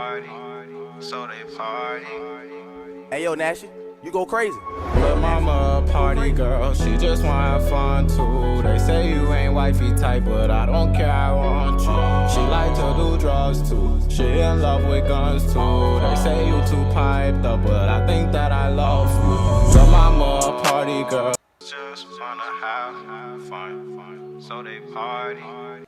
party, so they party. Hey yo, Nashy, you go crazy. Lil' mama a party girl, she just wanna have fun too. They say you ain't wifey type, but I don't care, I want you. She like to do drugs too, she in love with guns too. They say you too piped up, but I think that I love you. Lil' mama a party girl. Just wanna have fun, so they party.